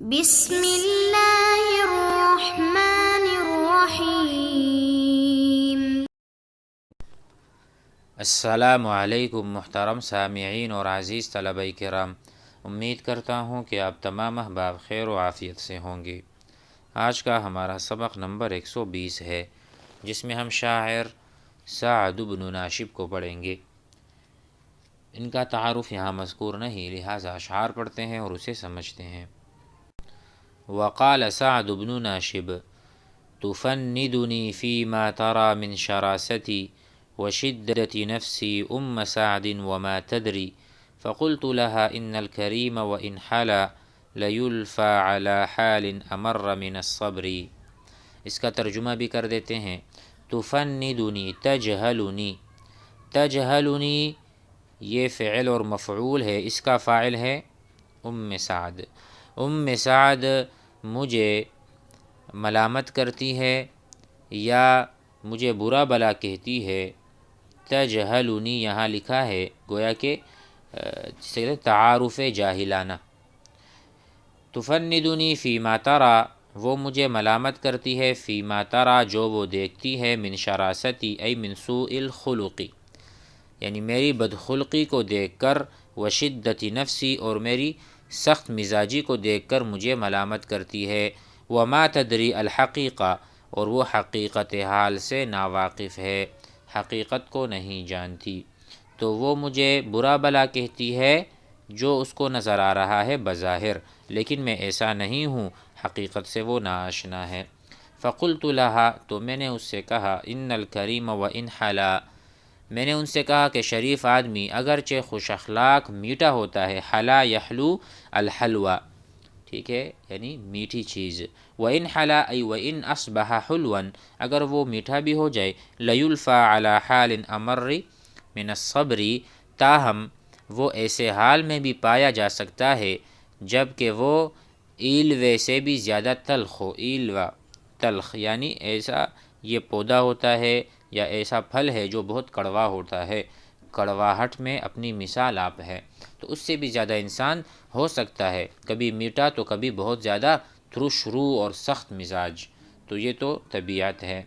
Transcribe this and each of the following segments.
بسم اللہ الرحمن الرحیم۔ السلام علیکم محترم سامعین اور عزیز طلبہ کرام، امید کرتا ہوں کہ آپ تمام احباب خیر و عافیت سے ہوں گے۔ آج کا ہمارا سبق نمبر 120 ہے، جس میں ہم شاعر سعد بن ناشب کو پڑھیں گے۔ ان کا تعارف یہاں مذکور نہیں، لہٰذا اشعار پڑھتے ہیں اور اسے سمجھتے ہیں۔ وقال سعد بن ناشب تفندنی فيما ترى من شراستي وشدة نفسي سعد وما تدري فقلت لها إن الكريم وإن حلا ليلفى على حال أمر من الصبر۔ اس کا ترجمہ بھی کر دیتے ہیں۔ تفندنی تجہلنی، تجہلنی یہ فعل اور مفعول ہے، اس کا فاعل ہے سعد۔ سعد مجھے ملامت کرتی ہے یا مجھے برا بلا کہتی ہے۔ تجہلنی یہاں لکھا ہے گویا کہ جسے کہتے ہیں تعارف جاہلانہ۔ تفندنی فیما ترى، وہ مجھے ملامت کرتی ہے، فیما ترى جو وہ دیکھتی ہے، من شراستی ای من سوء الخلق، یعنی میری بدخلقی کو دیکھ کر، وشدت نفسی اور میری سخت مزاجی کو دیکھ کر مجھے ملامت کرتی ہے، وما تدری الحقیقہ اور وہ حقیقت حال سے ناواقف ہے، حقیقت کو نہیں جانتی، تو وہ مجھے برا بلا کہتی ہے جو اس کو نظر آ رہا ہے بظاہر، لیکن میں ایسا نہیں ہوں، حقیقت سے وہ ناآشنا ہے۔ فقلت لها، تو میں نے اس سے کہا، ان الکریم وان حلا، میں نے ان سے کہا کہ شریف آدمی اگرچہ خوش اخلاق میٹھا ہوتا ہے، حلا یحلو الحلوہ، ٹھیک ہے، یعنی میٹھی چیز، وَإِنْ حَلَا أَيْ وَإِنْ أَصْبَحَ حُلْوًا، اگر وہ میٹھا بھی ہو جائے، لَيُلْفَى عَلَى حَالٍ أَمَرِّ مِنَ الصَّبْرِ، تاہم وہ ایسے حال میں بھی پایا جا سکتا ہے جب کہ وہ ایلوے سے بھی زیادہ تلخ ہو۔ ایلوا تلخ یعنی ایسا یہ پودا ہوتا ہے یا ایسا پھل ہے جو بہت کڑوا ہوتا ہے، کڑواہٹ میں اپنی مثال آپ ہے، تو اس سے بھی زیادہ انسان ہو سکتا ہے، کبھی میٹھا تو کبھی بہت زیادہ ترش رو اور سخت مزاج، تو یہ تو طبیعت ہے۔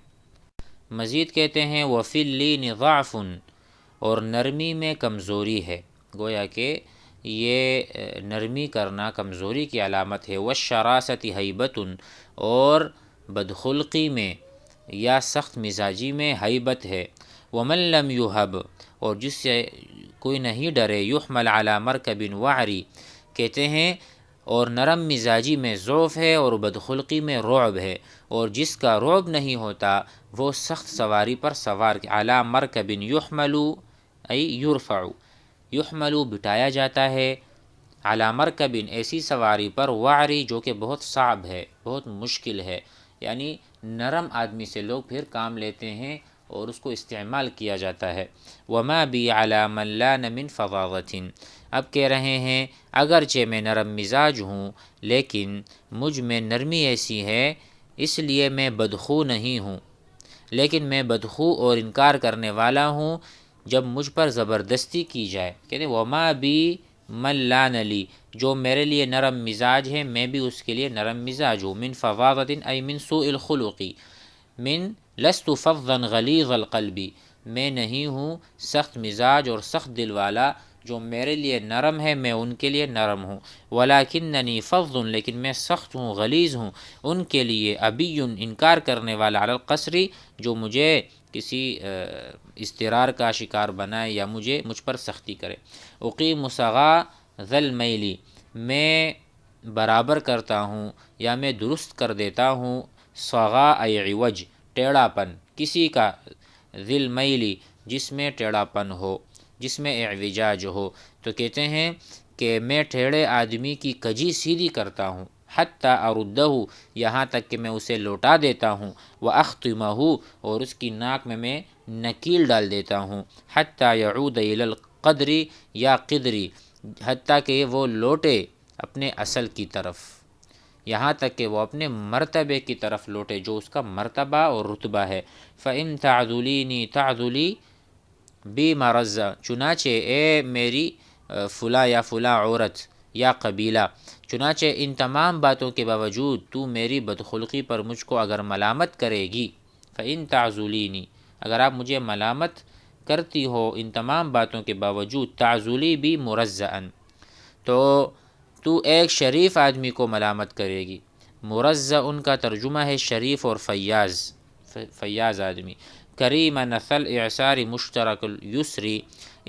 مزید کہتے ہیں وَفِي اللِّينِ ضَعْفٌ، اور نرمی میں کمزوری ہے، گویا کہ یہ نرمی کرنا کمزوری کی علامت ہے۔ وَالشَّرَاسَةِ ہیبۃ، اور بدخلقی میں یا سخت مزاجی میں ہیبت ہے۔ وَمَن لَّمْ يُهَبْ، اور جس سے کوئی نہیں ڈرے، يُحْمَلْ عَلَى مَرْكَبٍ وَعْرِ، کہتے ہیں اور نرم مزاجی میں ضعف ہے اور بدخلقی میں رعب ہے، اور جس کا رعب نہیں ہوتا وہ سخت سواری پر سوار، عَلَى مَرْكَبٍ يُحْمَلُ ای یرفع، یحمل بٹھایا جاتا ہے، علی مرکب ایسی سواری پر، وعری جو کہ بہت صعب ہے، بہت مشکل ہے، یعنی نرم آدمی سے لوگ پھر کام لیتے ہیں اور اس کو استعمال کیا جاتا ہے۔ وما بی علی من لان من فظاظۃ، اب کہہ رہے ہیں اگرچہ میں نرم مزاج ہوں لیکن مجھ میں نرمی ایسی ہے، اس لیے میں بدخو نہیں ہوں، لیکن میں بدخو اور انکار کرنے والا ہوں جب مجھ پر زبردستی کی جائے۔ کہتے ہیں وما بی من لان لی، جو میرے لیے نرم مزاج ہے میں بھی اس کے لیے نرم مزاج ہوں۔ من فظاظۃ ای من سوء الخلق، من لست فظا غلیظ القلب، میں نہیں ہوں سخت مزاج اور سخت دل والا، جو میرے لیے نرم ہے میں ان کے لیے نرم ہوں۔ ولکننی فظ، لیکن میں سخت ہوں، غلیظ ہوں ان کے لیے، ابی انکار کرنے والا، علی القصر جو مجھے کسی اضطرار کا شکار بنائے یا مجھ پر سختی کرے۔ اقیم صغا ذا المیل، میں برابر کرتا ہوں یا میں درست کر دیتا ہوں، صغا ای عوج ٹیڑھا پن، کسی کا، ذی المیل جس میں ٹیڑھا پن ہو، جس میں اعوجاج ہو، تو کہتے ہیں کہ میں ٹیڑھے آدمی کی کجی سیدھی کرتا ہوں، حتیٰ اردہ یہاں تک کہ میں اسے لوٹا دیتا ہوں، واختمہ اور اس کی ناک میں نکیل ڈال دیتا ہوں، حتیٰ یعود الی القدر یا قدری، حتیٰ کہ وہ لوٹے اپنے اصل کی طرف، یہاں تک کہ وہ اپنے مرتبے کی طرف لوٹے جو اس کا مرتبہ اور رتبہ ہے۔ فَإِن تَعْذُلِينِي تَعْذُلِي بِمَرَزَّ، چنانچہ اے میری فلاں یا فلاں عورت یا قبیلہ، چنانچہ ان تمام باتوں کے باوجود تو میری بدخلقی پر مجھ کو اگر ملامت کرے گی، فَإِن تعذلینی، اگر آپ مجھے ملامت کرتی ہو ان تمام باتوں کے باوجود، تعذلی بھی مرزعن، تو ایک شریف آدمی کو ملامت کرے گی۔ مرزع ان کا ترجمہ ہے شریف اور فیاض آدمی۔ کریم نسل اعصار مشترک الیسری،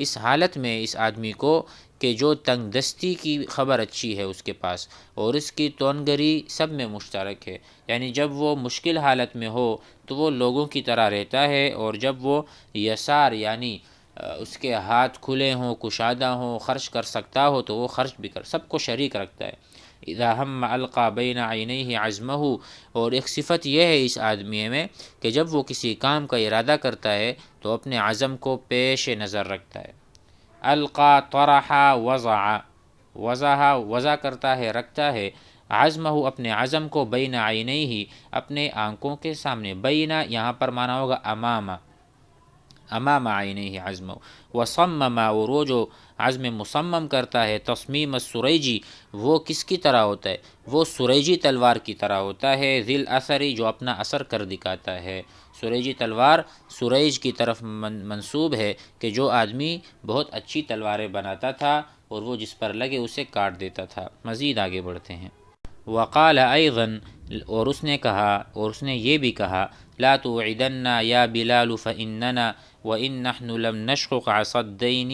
اس حالت میں اس آدمی کو کہ جو تنگ دستی کی خبر اچھی ہے اس کے پاس، اور اس کی تونگری سب میں مشترک ہے، یعنی جب وہ مشکل حالت میں ہو تو وہ لوگوں کی طرح رہتا ہے، اور جب وہ یسار یعنی اس کے ہاتھ کھلے ہوں، کشادہ ہوں، خرچ کر سکتا ہو تو وہ خرچ بھی سب کو شریک رکھتا ہے۔ اذا ہم القى بین عینیہ عزمہ، اور ایک صفت یہ ہے اس آدمی میں کہ جب وہ کسی کام کا ارادہ کرتا ہے تو اپنے عزم کو پیش نظر رکھتا ہے۔ القى طرح وضع کرتا ہے، رکھتا ہے، عزمہ اپنے عزم کو، بین عینیہ اپنے آنکھوں کے سامنے، بین یہاں پر مانا ہوگا امام عینیہ عزمہ، وصمم، اور وہ جو عزم مصمم کرتا ہے، تصمیم السریجی، وہ کس کی طرح ہوتا ہے؟ وہ سریجی تلوار کی طرح ہوتا ہے، ذی الاثری، جو اپنا اثر کر دکھاتا ہے۔ سریجی تلوار سریج کی طرف منسوب ہے کہ جو آدمی بہت اچھی تلواریں بناتا تھا اور وہ جس پر لگے اسے کاٹ دیتا تھا۔ مزید آگے بڑھتے ہیں۔ وقال ایضا، اور اس نے کہا، اور اس نے یہ بھی کہا، لا توعدنا یا بلال فإننا وإن نحن لم نشقق عصا الدین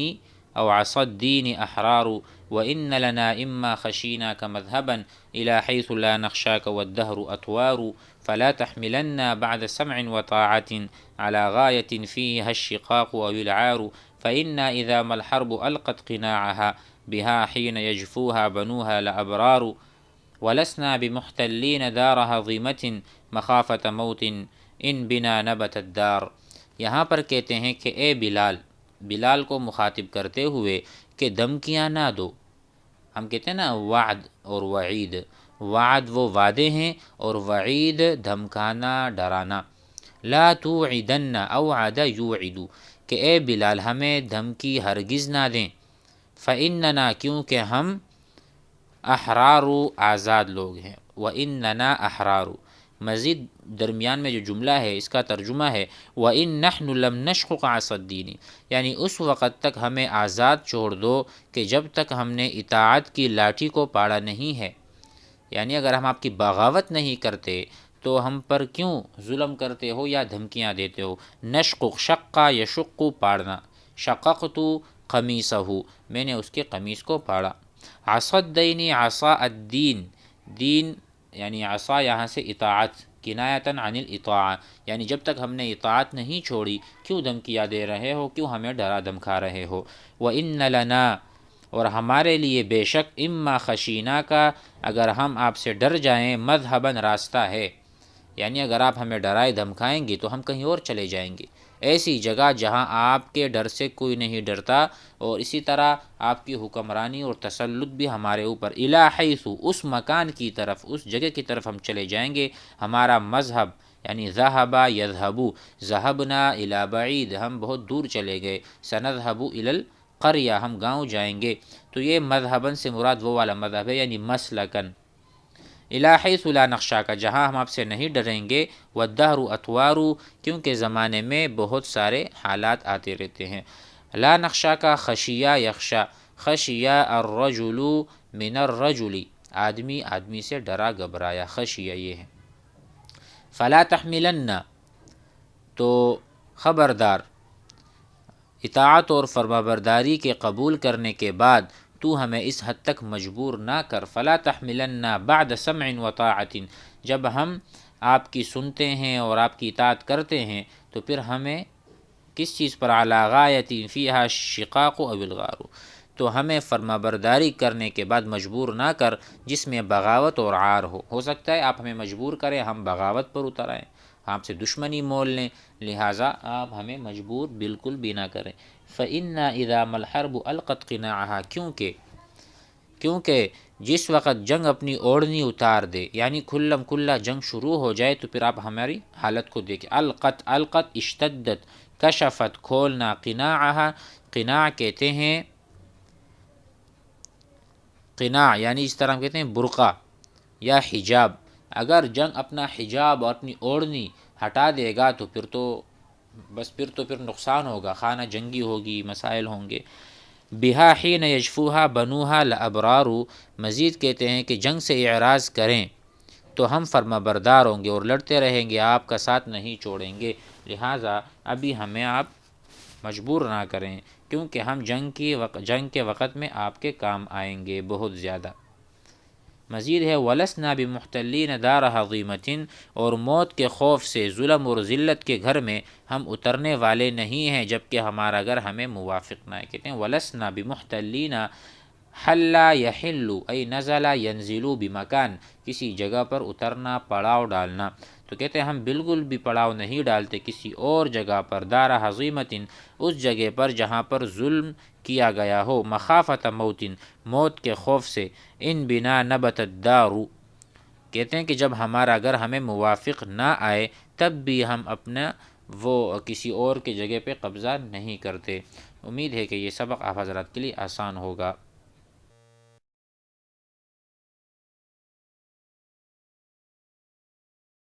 أو عصا الدین أحرار وإن لنا إما خشیناک مذهبا إلى حيث لا نخشاك والدهر أطوار فلا تحملنا بعد سمع وطاعة على غاية فيها الشقاق أو العار فإنا إذا ما الحرب ألقت قناعها بها حين يجفوها بنوها لأبرار ولسنا بمحتلين دار هضيمة مخافة موت ان بنا نبت الدار۔ یہاں پر کہتے ہیں کہ اے بلال کو مخاطب کرتے ہوئے کہ دھمکیاں نہ دو۔ ہم کہتے ہیں نا وعد اور وعید، وعد وہ وعدے ہیں اور وعید دھمکانا، ڈرانا۔ لا توعدن، اوعد یوعد، کہ اے بلال ہمیں دھمکی ہرگز نہ دیں، فإننا، کیونکہ ہم احرار آزاد لوگ ہیں، وإننا احرار۔ مزید درمیان میں جو جملہ ہے اس کا ترجمہ ہے وَإِن نَحْنُ لَمْ نَشْقُقْ عَصَا الدِّينِ، یعنی اس وقت تک ہمیں آزاد چھوڑ دو کہ جب تک ہم نے اطاعت کی لاٹھی کو پاڑا نہیں ہے، یعنی اگر ہم آپ کی بغاوت نہیں کرتے تو ہم پر کیوں ظلم کرتے ہو یا دھمکیاں دیتے ہو۔ نشقق، شقہ یشق، پاڑنا، شققت قمیصہ، میں نے اس کے قمیص کو پاڑا۔ عصا الدین، عصا الدین، دین یعنی عصا یہاں سے اطاعت، کنایتاً عن الاطاعہ، یعنی جب تک ہم نے اطاعت نہیں چھوڑی کیوں دھمکیاں دے رہے ہو، کیوں ہمیں ڈرا دھمکا رہے ہو۔ وَإِنَّ لَنَا، اور ہمارے لیے بے شک، اما خشینا کا، اگر ہم آپ سے ڈر جائیں، مذہباً، راستہ ہے، یعنی اگر آپ ہمیں ڈرائے دھمکائیں گے تو ہم کہیں اور چلے جائیں گے، ایسی جگہ جہاں آپ کے ڈر سے کوئی نہیں ڈرتا، اور اسی طرح آپ کی حکمرانی اور تسلط بھی ہمارے اوپر، الی حیث، اس مکان کی طرف، اس جگہ کی طرف ہم چلے جائیں گے، ہمارا مذہب یعنی ذہب یذہب، ذہبنا الی بعید، ہم بہت دور چلے گئے، سنذهب الی القریہ، ہم گاؤں جائیں گے۔ تو یہ مذہباً سے مراد وہ والا مذہب ہے، یعنی مسلکن، الی حیث لا نخشاک، جہاں ہم آپ سے نہیں ڈریں گے، والدہر اطوار، کیونکہ زمانے میں بہت سارے حالات آتے رہتے ہیں۔ لا نخشاک، خشیہ یخشا، خشیہ الرجل من الرجل، آدمی سے ڈرا گھبرایا، خشیہ یہ ہے۔ فلا تحملن، تو خبردار، اطاعت اور فرمانبرداری کے قبول کرنے کے بعد تو ہمیں اس حد تک مجبور نہ کر، فلا تحملن بعد سمع وطاعت، جب ہم آپ کی سنتے ہیں اور آپ کی اطاعت کرتے ہیں تو پھر ہمیں کس چیز پر، علی غایۃ فیہا الشقاق او الغار، تو ہمیں فرمانبرداری کرنے کے بعد مجبور نہ کر جس میں بغاوت اور عار ہو سکتا ہے آپ ہمیں مجبور کریں، ہم بغاوت پر اتر آئیں، آپ سے دشمنی مول لیں، لہٰذا آپ ہمیں مجبور بالکل بھی نہ کریں۔ فإنا اذا ما الحرب القت قناعها، کیونکہ جس وقت جنگ اپنی اوڑھنی اتار دے، یعنی کھلم کھلا جنگ شروع ہو جائے تو پھر آپ ہماری حالت کو دیکھیں۔ القت اشتدت، کشفت کھولنا، قناعها، قناع کہتے ہیں قناع یعنی اس طرح ہم کہتے ہیں برقع یا حجاب، اگر جنگ اپنا حجاب اور اپنی اوڑھنی ہٹا دے گا تو پھر نقصان ہوگا، خانہ جنگی ہوگی، مسائل ہوں گے۔ بہا حین یشفوہا بنوہا لابرارو، مزید کہتے ہیں کہ جنگ سے اعراض کریں تو ہم فرما بردار ہوں گے اور لڑتے رہیں گے، آپ کا ساتھ نہیں چھوڑیں گے، لہٰذا ابھی ہمیں آپ مجبور نہ کریں کیونکہ ہم جنگ کے وقت میں آپ کے کام آئیں گے بہت زیادہ۔ مزید ہے وَلَسْنَا بِمُحْتَلِّينَ دَارَ حَظِيمَةٍ، اور موت کے خوف سے ظلم اور ذلت کے گھر میں ہم اترنے والے نہیں ہیں جبکہ ہمارا گھر ہمیں موافق نہ ہے۔ کہتے ہیں وَلَسْنَا بِمُحْتَلِّينَ، حل یحل ای نزل ینزل بمکان، کسی جگہ پر اترنا، پڑاؤ ڈالنا، تو کہتے ہیں ہم بالکل بھی پڑاؤ نہیں ڈالتے کسی اور جگہ پر، دار حظیمۃ، اس جگہ پر جہاں پر ظلم کیا گیا ہو، مخافۃ موت، موت کے خوف سے، ان بنا نبت الدار، کہتے ہیں کہ جب ہمارا گھر ہمیں موافق نہ آئے تب بھی ہم اپنا وہ کسی اور کی جگہ پہ قبضہ نہیں کرتے۔ امید ہے کہ یہ سبق آپ حضرات کے لیے آسان ہوگا۔